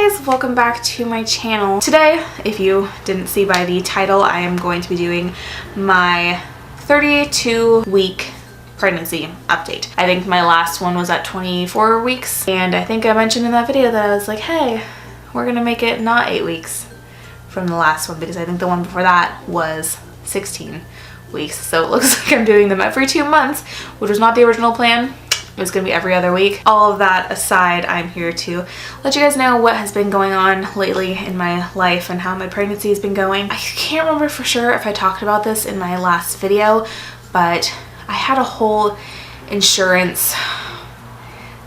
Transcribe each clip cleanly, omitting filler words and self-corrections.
guys, welcome back to my channel. Today, if you didn't see by the title, I am going to be doing my 32-week pregnancy update. I think my last one was at 24 weeks, and I think I mentioned in that video that I was like, hey, we're gonna make it not 8 weeks from the last one, because I think the one before that was 16 weeks. So it looks like I'm doing them every 2 months, which was not the original plan. It was gonna be every other week. All of that aside, I'm here to let you guys know what has been going on lately in my life and how my pregnancy has been going. I can't remember for sure if I talked about this in my last video, but I had a whole insurance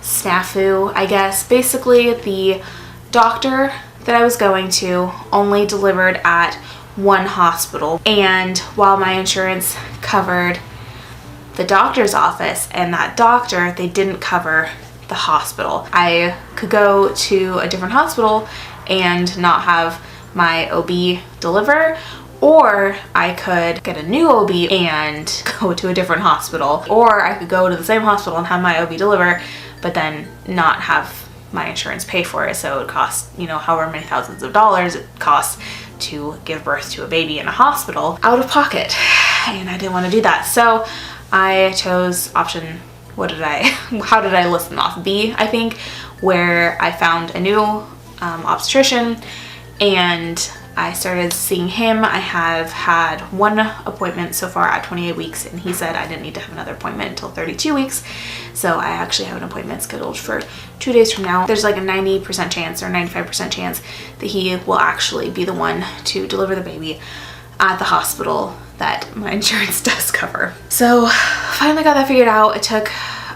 snafu, I guess. Basically, the doctor that I was going to only delivered at one hospital, and while my insurance covered the doctor's office and that doctor, they didn't cover the hospital. I could go to a different hospital and not have my OB deliver, or I could get a new OB and go to a different hospital, or I could go to the same hospital and have my OB deliver, but then not have my insurance pay for it. So it would cost, you know, however many thousands of dollars it costs to give birth to a baby in a hospital out of pocket, and I didn't want to do that. So I chose option, how did I list them off? B, I think, where I found a new obstetrician and I started seeing him. I have had one appointment so far at 28 weeks, and he said I didn't need to have another appointment until 32 weeks. So I actually have an appointment scheduled for 2 days from now. There's like a 90% chance or 95% chance that he will actually be the one to deliver the baby at the hospital that my insurance does cover. So finally got that figured out. It took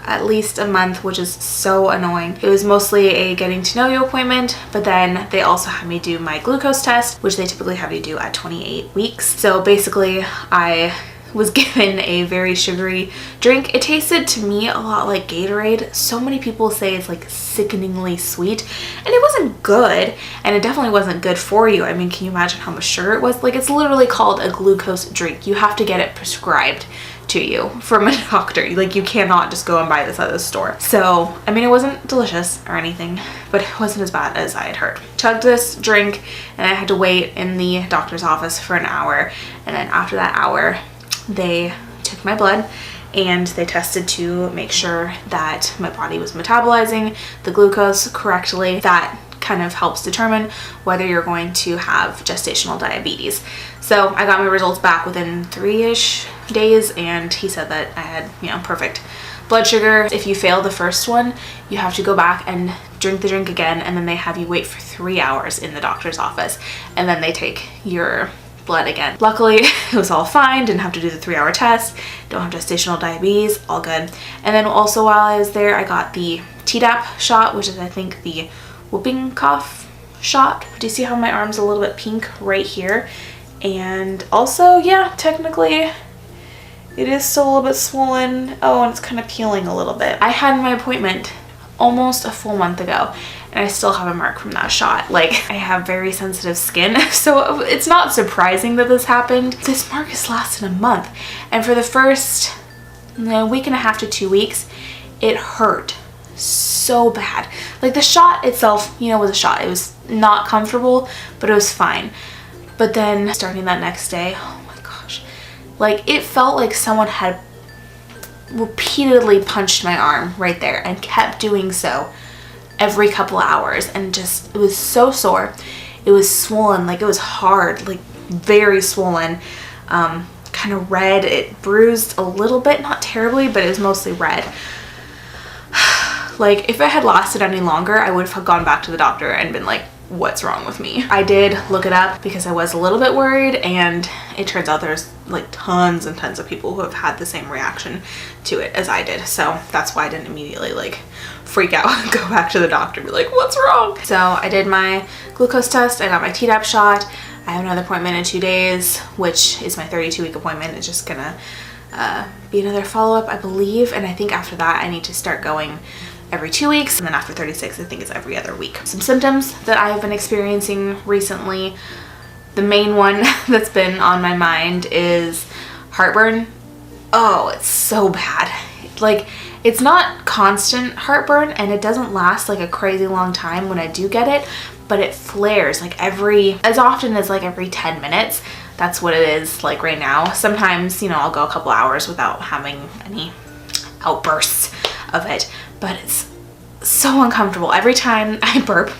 at least a month, which is so annoying. It was mostly a getting to know you appointment, but then they also had me do my glucose test, which they typically have you do at 28 weeks. So basically I was given a very sugary drink. It tasted to me a lot like Gatorade. So many people say it's like sickeningly sweet, and it wasn't good, and it definitely wasn't good for you. I mean, can you imagine how much sugar it was? Like, it's literally called a glucose drink. You have to get it prescribed to you from a doctor. Like, you cannot just go and buy this at the store. So, I mean, it wasn't delicious or anything, but it wasn't as bad as I had heard. Chugged this drink, and I had to wait in the doctor's office for an hour, and then after that hour, they took my blood and they tested to make sure that my body was metabolizing the glucose correctly. That kind of helps determine whether you're going to have gestational diabetes. So I got my results back within 3-ish days, and he said that I had, you know, perfect blood sugar. If you fail the first one, you have to go back and drink the drink again, and then they have you wait for 3 hours in the doctor's office, and then they take your blood again. Luckily, it was all fine, didn't have to do the 3-hour test, don't have gestational diabetes, all good. And then also while I was there, I got the Tdap shot, which is I think the whooping cough shot. Do you see how my arm's a little bit pink right here? And also, yeah, technically it is still a little bit swollen. Oh, and it's kind of peeling a little bit. I had my appointment almost a full month ago, and I still have a mark from that shot. Like, I have very sensitive skin, so it's not surprising that this happened. This mark has lasted a month, and for the first week and a half to 2 weeks, it hurt so bad. Like, the shot itself, you know, was a shot. It was not comfortable, but it was fine. But then starting that next day, oh my gosh, like, it felt like someone had repeatedly punched my arm right there and kept doing so every couple of hours, and just, it was so sore. It was swollen, like, it was hard, like very swollen, kind of red. It bruised a little bit, not terribly, but it was mostly red. Like, if it had lasted any longer, I would have gone back to the doctor and been like, what's wrong with me? I did look it up because I was a little bit worried, and it turns out there's like tons and tons of people who have had the same reaction to it as I did. So that's why I didn't immediately like freak out and go back to the doctor and be like, what's wrong? So I did my glucose test, I got my Tdap shot, I have another appointment in 2 days, which is my 32-week appointment. It's just gonna be another follow-up, I believe, and I think after that I need to start going every 2 weeks, and then after 36 I think it's every other week. Some symptoms that I've been experiencing recently, the main one that's been on my mind is heartburn. Oh, it's so bad. Like, It's not constant heartburn, and it doesn't last like a crazy long time when I do get it, but it flares like as often as like every 10 minutes. That's what it is like right now. Sometimes, you know, I'll go a couple hours without having any outbursts of it, but it's so uncomfortable. Every time I burp,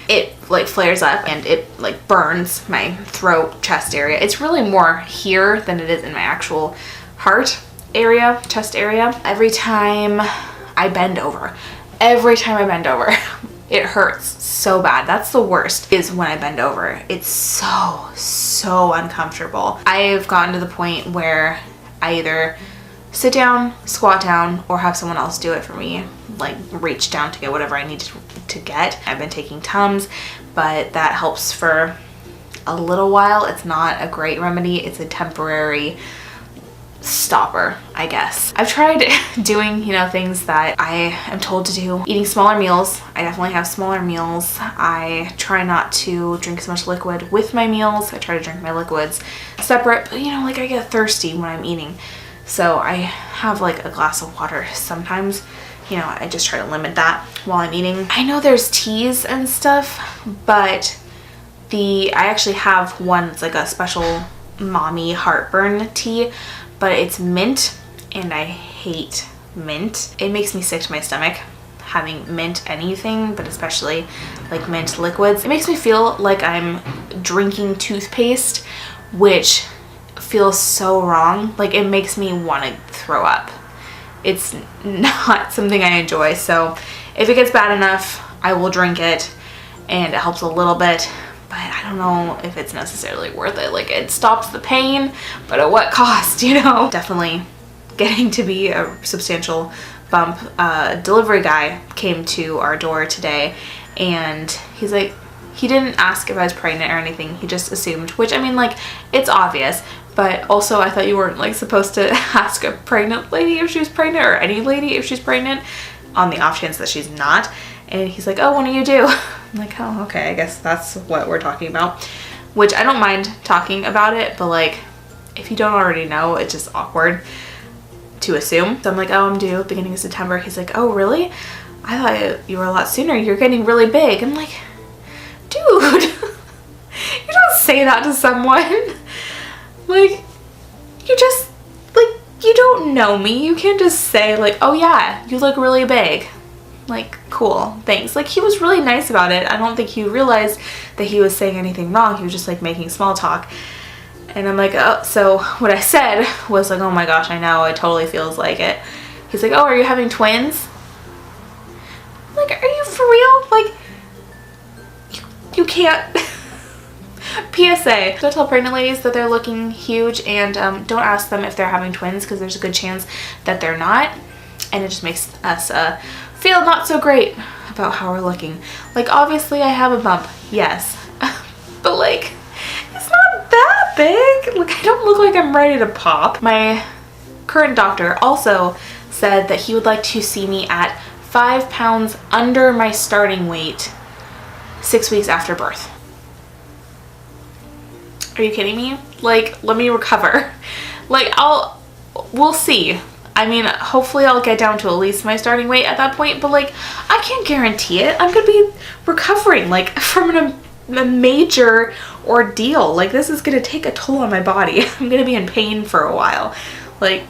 it like flares up and it like burns my throat, chest area. It's really more here than it is in my actual heart area, chest area. Every time I bend over, it hurts so bad. That's the worst, is when I bend over. It's so uncomfortable. I've gotten to the point where I either sit down, squat down, or have someone else do it for me, like reach down to get whatever I need to get. I've been taking Tums, but that helps for a little while. It's not a great remedy. It's a temporary stopper, I guess. I've tried doing, you know, things that I am told to do. Eating smaller meals. I definitely have smaller meals. I try not to drink as much liquid with my meals. I try to drink my liquids separate, but you know, like I get thirsty when I'm eating. So I have like a glass of water sometimes. You know, I just try to limit that while I'm eating. I know there's teas and stuff, but I actually have one that's like a special mommy heartburn tea, but it's mint, and I hate mint. It makes me sick to my stomach having mint anything, but especially like mint liquids. It makes me feel like I'm drinking toothpaste, which feels so wrong. Like it makes me want to throw up. It's not something I enjoy. So if it gets bad enough, I will drink it, and it helps a little bit, but I don't know if it's necessarily worth it. Like it stops the pain, but at what cost, you know? Definitely getting to be a substantial bump. Delivery guy came to our door today, and he's like, he didn't ask if I was pregnant or anything. He just assumed, which I mean, like, it's obvious, but also I thought you weren't like supposed to ask a pregnant lady if she was pregnant, or any lady if she's pregnant, on the off chance that she's not. And he's like, oh, what do you do? I'm like, oh, okay, I guess that's what we're talking about. Which I don't mind talking about it, but like, if you don't already know, it's just awkward to assume. So I'm like, oh, I'm due beginning of September. He's like, oh, really? I thought you were a lot sooner. You're getting really big. I'm like, dude, you don't say that to someone. Like, you don't know me. You can't just say like, oh yeah, you look really big. Like, cool, thanks. Like, he was really nice about it. I don't think he realized that he was saying anything wrong. He was just like making small talk. And I'm like, oh, so what I said was like, oh my gosh, I know, it totally feels like it. He's like, oh, are you having twins? I'm like, are you for real? Like, you can't. PSA, don't tell pregnant ladies that they're looking huge, and don't ask them if they're having twins, because there's a good chance that they're not, and it just makes us feel not so great about how we're looking. Like, obviously I have a bump, yes, but like, it's not that big. Like, I don't look like I'm ready to pop. My current doctor also said that he would like to see me at 5 pounds under my starting weight 6 weeks after birth. Are you kidding me? Like, let me recover. Like, we'll see. I mean, hopefully I'll get down to at least my starting weight at that point, but like, I can't guarantee it. I'm gonna be recovering like from a major ordeal. Like, this is gonna take a toll on my body. I'm gonna be in pain for a while. Like,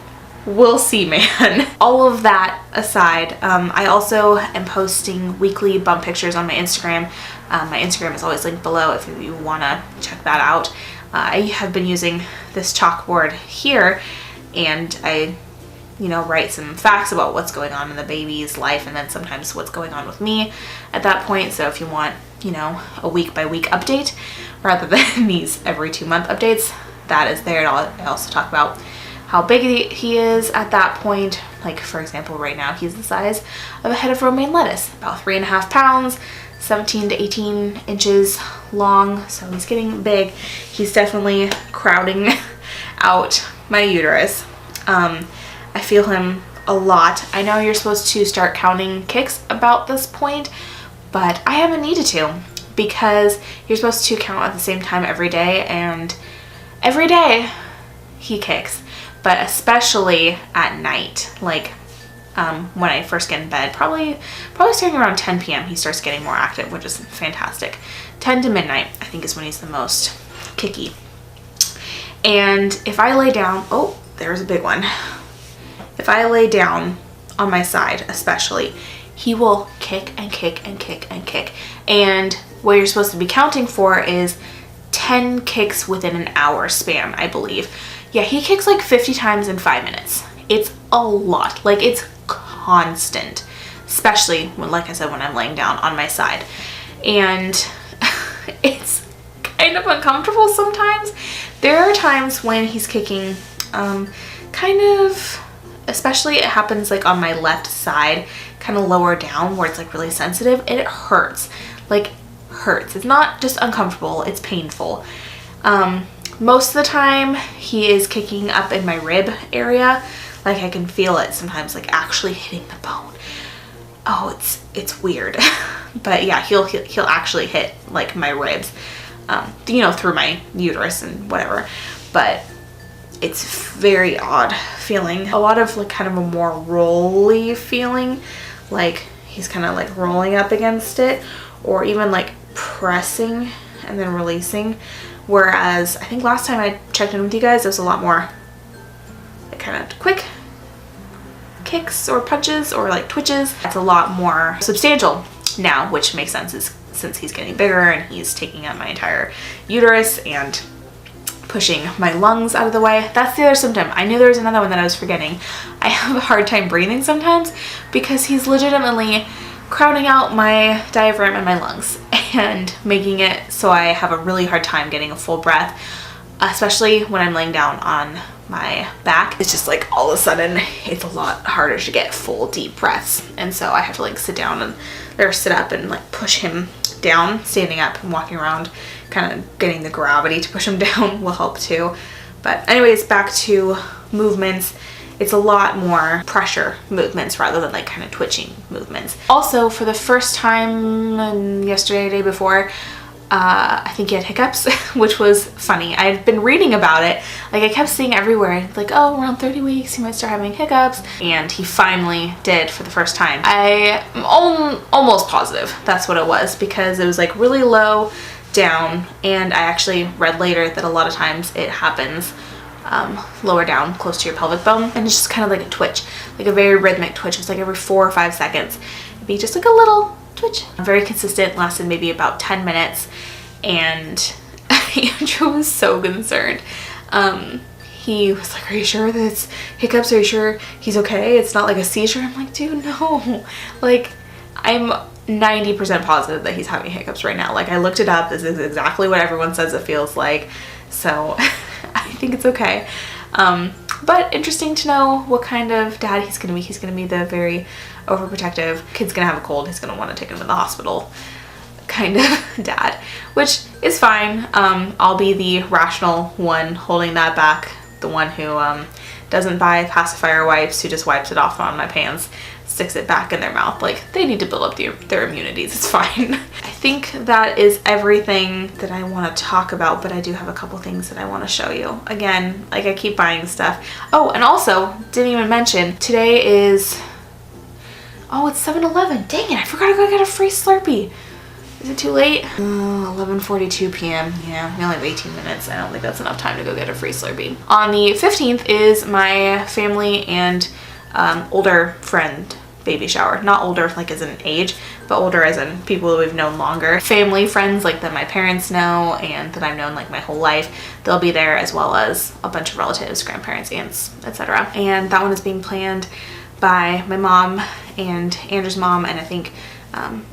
we'll see, man. All of that aside, I also am posting weekly bump pictures on my Instagram. My Instagram is always linked below if you want to check that out. I have been using this chalkboard here, and I, write some facts about what's going on in the baby's life, and then sometimes what's going on with me at that point. So if you want, a week by week update rather than these every 2 month updates, that is there. I also talk about how big he is at that point. Like, for example, right now he's the size of a head of romaine lettuce, about 3.5 pounds, 17 to 18 inches long, so he's getting big. He's definitely crowding out my uterus. I feel him a lot. I know you're supposed to start counting kicks about this point, but I haven't needed to, because you're supposed to count at the same time every day, and every day he kicks, but especially at night. Like, when I first get in bed. Probably starting around 10 p.m. he starts getting more active, which is fantastic. 10 to midnight, I think, is when he's the most kicky. And if I lay down, oh, there's a big one. If I lay down on my side, especially, he will kick and kick and kick and kick. And what you're supposed to be counting for is 10 kicks within an hour span, I believe. Yeah, he kicks like 50 times in 5 minutes. It's a lot. Like, it's constant, especially when, like I said, when I'm laying down on my side. And it's kind of uncomfortable sometimes. There are times when he's kicking kind of, especially it happens like on my left side, kind of lower down where it's like really sensitive, and it hurts. Like, hurts. It's not just uncomfortable, it's painful. Most of the time he is kicking up in my rib area. Like, I can feel it sometimes, like actually hitting the bone. Oh, it's weird. But yeah, he'll actually hit like my ribs, you know, through my uterus and whatever. But it's very odd feeling. A lot of like kind of a more rolly feeling, like he's kind of like rolling up against it, or even like pressing and then releasing. Whereas I think last time I checked in with you guys, it was a lot more like kind of quick kicks or punches or like twitches. It's a lot more substantial now, which makes sense since he's getting bigger and he's taking up my entire uterus and pushing my lungs out of the way. That's the other symptom. I knew there was another one that I was forgetting. I have a hard time breathing sometimes because he's legitimately crowding out my diaphragm and my lungs and making it so I have a really hard time getting a full breath, especially when I'm laying down on my back. It's just like all of a sudden it's a lot harder to get full deep breaths, and so I have to like sit down or sit up and like push him down. Standing up and walking around, kind of getting the gravity to push him down will help too. But anyways, back to movements. It's a lot more pressure movements rather than like kind of twitching movements. Also, for the first time yesterday, day before, I think he had hiccups, which was funny. I've been reading about it. Like, I kept seeing everywhere, like, oh, around 30 weeks, he might start having hiccups. And he finally did for the first time. I am almost positive that's what it was, because it was like really low down. And I actually read later that a lot of times it happens lower down close to your pelvic bone, and it's just kind of like a twitch, like a very rhythmic twitch. It's like every 4 or 5 seconds it'd be just like a little twitch, very consistent, lasted maybe about 10 minutes. And Andrew was so concerned. He was like, are you sure that it's hiccups? Are you sure he's okay? It's not like a seizure? I'm like, dude, no. Like, I'm 90% positive that he's having hiccups right now. Like, I looked it up. This is exactly what everyone says it feels like. So I think it's okay. But interesting to know what kind of dad he's gonna be. He's gonna be the very overprotective, kid's gonna have a cold, he's gonna want to take him to the hospital kind of dad, which is fine. I'll be the rational one holding that back, the one who doesn't buy pacifier wipes, who just wipes it off on my pants, sticks it back in their mouth. Like, they need to build up their immunities. It's fine. I think that is everything that I want to talk about, but I do have a couple things that I want to show you. Again, like, I keep buying stuff. Oh, and also, didn't even mention, today is, oh, it's 7-Eleven. Dang it, I forgot to go get a free Slurpee. Is it too late? 11:42 p.m. Yeah, we only have 18 minutes. I don't think that's enough time to go get a free Slurpee. On the 15th is my family and older friend baby shower. Not older like as in age, but older as in people that we've known longer. Family, friends like that my parents know and that I've known like my whole life. They'll be there, as well as a bunch of relatives, grandparents, aunts, etc. And that one is being planned by my mom and Andrew's mom, and I think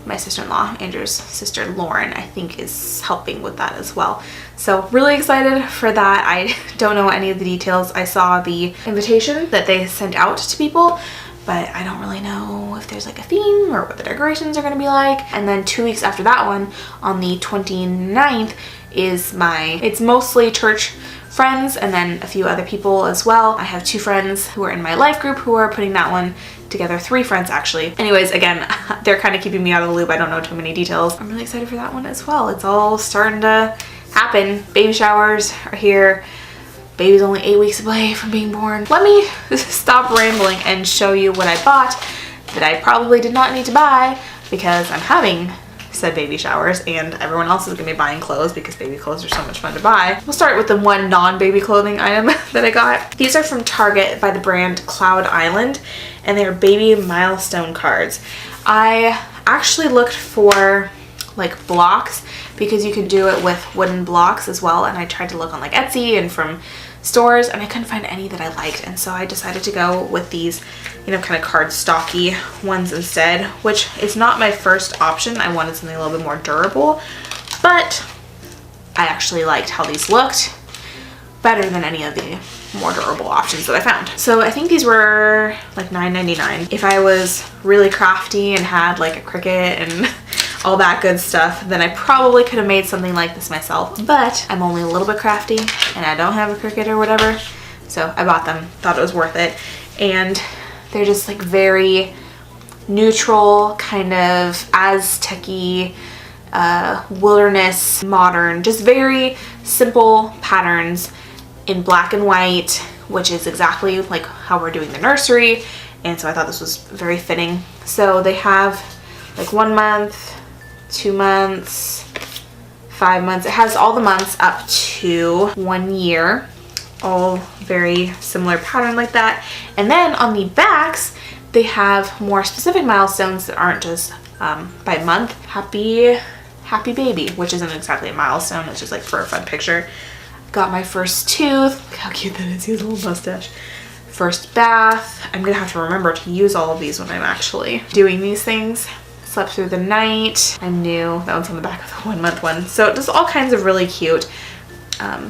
my sister-in-law, Andrew's sister Lauren, I think is helping with that as well. So really excited for that. I don't know any of the details. I saw the invitation that they sent out to people, but I don't really know if there's like a theme or what the decorations are going to be like. And then 2 weeks after that one, on the 29th, is it's mostly church friends and then a few other people as well. I have 2 friends who are in my life group who are putting that one together, 3 friends actually. Anyways, again, they're kind of keeping me out of the loop. I don't know too many details. I'm really excited for that one as well. It's all starting to happen. Baby showers are here. Baby's only 8 weeks away from being born. Let me stop rambling and show you what I bought that I probably did not need to buy because I'm having said baby showers and everyone else is gonna be buying clothes because baby clothes are so much fun to buy. We'll start with the one non-baby clothing item that I got. These are from Target by the brand Cloud Island and they are baby milestone cards. I actually looked for like blocks because you can do it with wooden blocks as well, and I tried to look on like Etsy and from stores and I couldn't find any that I liked, and so I decided to go with these, you know, kind of cardstocky ones instead, which is not my first option. I wanted something a little bit more durable, but I actually liked how these looked better than any of the more durable options that I found. So I think these were like $9.99. If I was really crafty and had like a Cricut and all that good stuff, then I probably could have made something like this myself, but I'm only a little bit crafty and I don't have a Cricut or whatever, so I bought them, thought it was worth it, and they're just like very neutral, kind of Aztec-y, wilderness, modern, just very simple patterns in black and white, which is exactly like how we're doing the nursery, and so I thought this was very fitting. So they have like 1 month, 2 months, 5 months. It has all the months up to 1 year, all very similar pattern like that. And then on the backs, they have more specific milestones that aren't just by month. Happy baby, which isn't exactly a milestone, it's just like for a fun picture. Got my first tooth. Look how cute that is. He has a little mustache. First bath. I'm gonna have to remember to use all of these when I'm actually doing these things. Slept through the night. I knew that one's on the back of the 1 month one. So just all kinds of really cute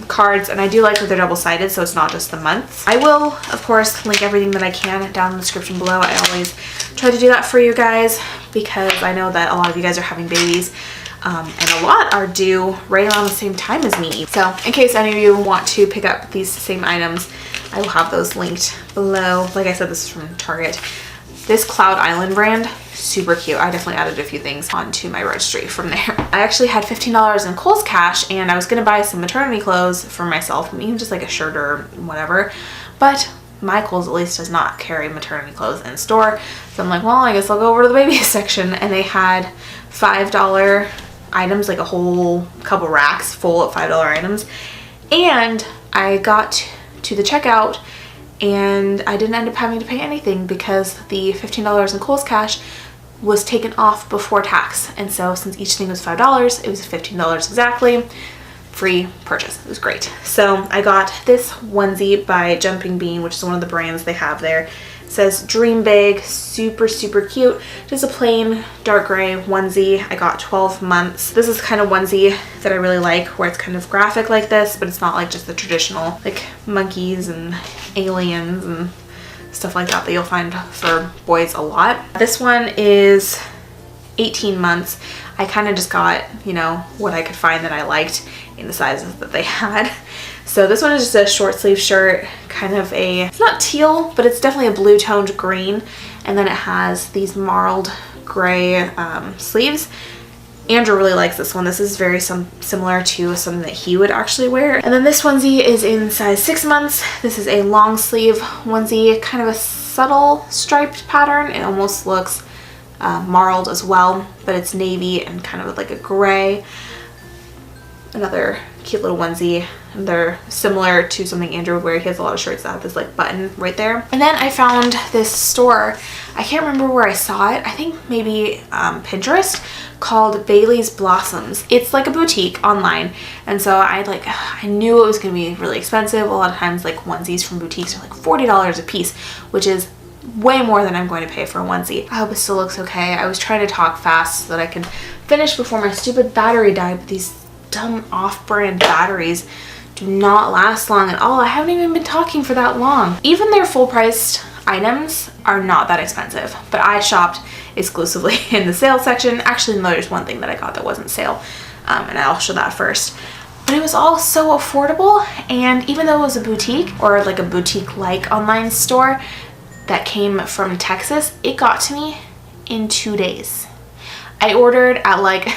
cards, and I do like that they're double-sided, so it's not just the months. I will, of course, link everything that I can down in the description below. I always try to do that for you guys because I know that a lot of you guys are having babies. And a lot are due right around the same time as me. So in case any of you want to pick up these same items, I will have those linked below. Like I said, this is from Target. This Cloud Island brand, super cute. I definitely added a few things onto my registry from there. I actually had $15 in Kohl's cash and I was gonna buy some maternity clothes for myself, even just like a shirt or whatever, but my Kohl's at least does not carry maternity clothes in store. So I'm like, well, I guess I'll go over to the baby section, and they had $5 items, like a whole couple racks full of $5 items. And I got to the checkout and I didn't end up having to pay anything because the $15 in Kohl's cash was taken off before tax. And so since each thing was $5, it was $15 exactly. Free purchase. It was great. So I got this onesie by Jumping Bean, which is one of the brands they have there. It says Dream Big, super cute. Just a plain dark gray onesie. I got 12 months. This is kind of onesie that I really like, where it's kind of graphic like this, but it's not like just the traditional like monkeys and aliens and stuff like that you'll find for boys a lot. This one is 18 months. I kind of just got, you know, what I could find that I liked in the sizes that they had. So this one is just a short sleeve shirt, kind of it's not teal, but it's definitely a blue toned green. And then it has these marled gray sleeves. Andrew really likes this one. This is very similar to something that he would actually wear. And then this onesie is in size 6 months. This is a long sleeve onesie, kind of a subtle striped pattern. It almost looks marled as well, but it's navy and kind of like a gray. Another cute little onesie, and they're similar to something Andrew would wear. He has a lot of shirts that have this like button right there. And then I found this store, I can't remember where I saw it, I think maybe Pinterest, called Bailey's Blossoms. It's like a boutique online, and so I knew it was gonna be really expensive. A lot of times like onesies from boutiques are like $40 a piece, which is way more than I'm going to pay for a onesie. I hope it still looks okay. I was trying to talk fast so that I could finish before my stupid battery died, but these dumb off-brand batteries do not last long at all. I haven't even been talking for that long. Even their full-priced items are not that expensive, but I shopped exclusively in the sale section. Actually, no, there's one thing that I got that wasn't sale, and I'll show that first. But it was all so affordable, and even though it was a boutique, or like a boutique-like online store that came from Texas, it got to me in 2 days. I ordered at like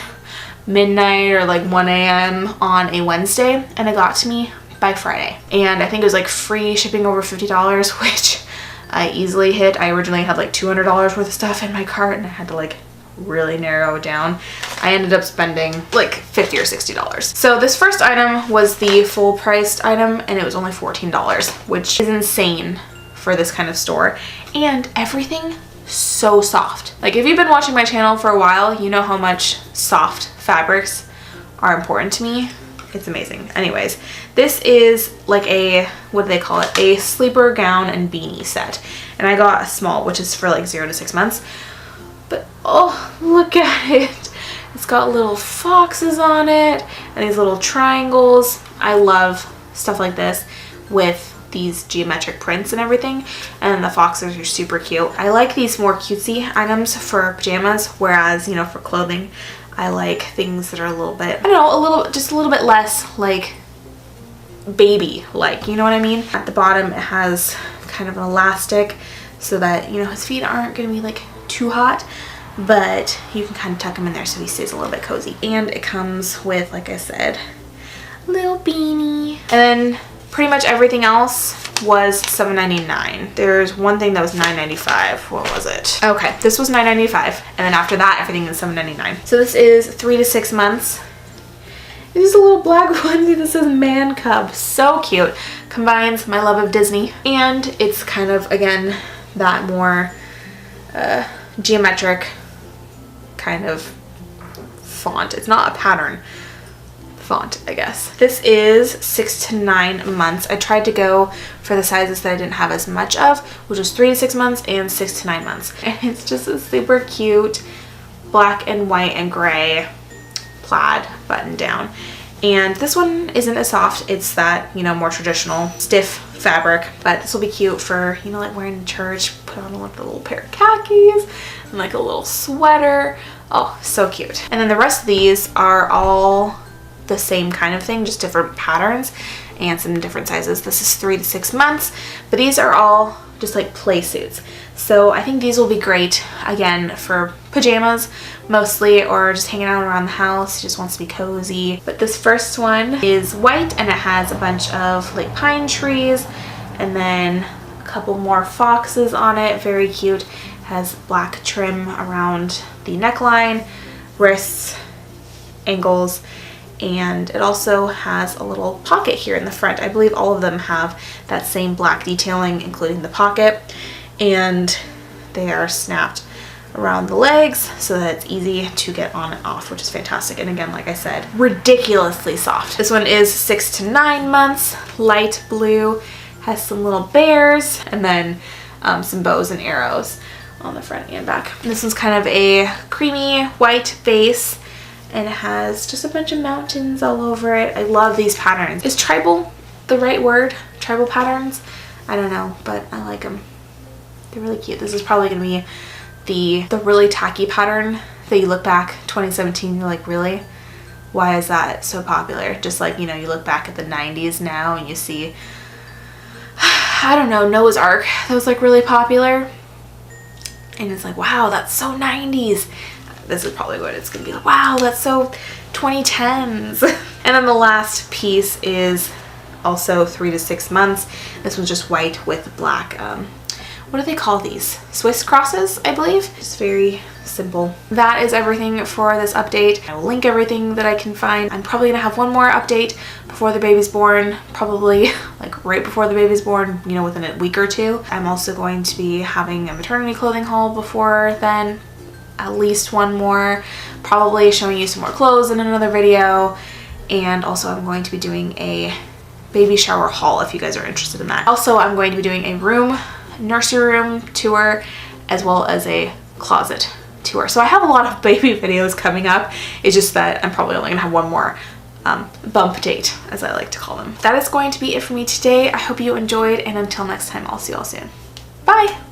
midnight or like 1 a.m. on a Wednesday, and it got to me by Friday. And I think it was like free shipping over $50, which I easily hit. I originally had like $200 worth of stuff in my cart and I had to like really narrow it down. I ended up spending like $50 or $60. So this first item was the full priced item and it was only $14, which is insane for this kind of store. And everything so soft. Like if you've been watching my channel for a while, you know how much soft fabrics are important to me. It's amazing. Anyways, this is like a, what do they call it? A sleeper gown and beanie set. And I got a small, which is for like 0 to 6 months. But oh, look at it. It's got little foxes on it and these little triangles. I love stuff like this with these geometric prints and everything, and the foxes are super cute. I like these more cutesy items for pajamas, whereas, you know, for clothing I like things that are a little bit, I don't know, just a little bit less like baby like, you know what I mean? At the bottom it has kind of an elastic so that, you know, his feet aren't gonna be like too hot, but you can kind of tuck him in there so he stays a little bit cozy. And it comes with, like I said, a little beanie. And then pretty much everything else was $7.99. There's one thing that was $9.95. What was it? Okay, this was $9.95, and then after that everything is $7.99. So this is 3 to 6 months. It is a little black onesie that says man cub. So cute. Combines my love of Disney, and it's kind of, again, that more geometric kind of font. It's not a pattern font, I guess. This is 6 to 9 months. I tried to go for the sizes that I didn't have as much of, which was 3 to 6 months and 6 to 9 months. And it's just a super cute black and white and gray plaid button down. And this one isn't as soft. It's that, you know, more traditional stiff fabric, but this will be cute for, you know, like wearing in church. Put on like a little pair of khakis and like a little sweater. Oh, so cute. And then the rest of these are all the same kind of thing, just different patterns and some different sizes. This is 3 to 6 months, but these are all just like play suits. So I think these will be great, again, for pajamas mostly, or just hanging out around the house, just wants to be cozy. But this first one is white and it has a bunch of like pine trees and then a couple more foxes on it. Very cute. Has black trim around the neckline, wrists, ankles, and it also has a little pocket here in the front. I believe all of them have that same black detailing, including the pocket, and they are snapped around the legs so that it's easy to get on and off, which is fantastic. And again, like I said, ridiculously soft. This one is 6 to 9 months, light blue, has some little bears, and then some bows and arrows on the front and back. And this one's kind of a creamy white base, and it has just a bunch of mountains all over it. I love these patterns. Is tribal the right word? Tribal patterns? I don't know, but I like them. They're really cute. This is probably going to be the really tacky pattern that you look back 2017, you're like, really? Why is that so popular? Just like, you know, you look back at the 90s now and you see, I don't know, Noah's Ark that was like really popular. And it's like, wow, that's so 90s. This is probably what it's gonna be like. Wow, that's so 2010s. And then the last piece is also 3 to 6 months. This one's just white with black, what do they call these? Swiss crosses, I believe. Just very simple. That is everything for this update. I will link everything that I can find. I'm probably gonna have one more update before the baby's born, probably like right before the baby's born, you know, within a week or two. I'm also going to be having a maternity clothing haul before then, at least one more, probably showing you some more clothes in another video. And also I'm going to be doing a baby shower haul if you guys are interested in that. Also, I'm going to be doing a nursery room tour as well as a closet tour. So I have a lot of baby videos coming up. It's just that I'm probably only gonna have one more bump date, as I like to call them. That is going to be it for me today. I hope you enjoyed, and until next time, I'll see you all soon. Bye!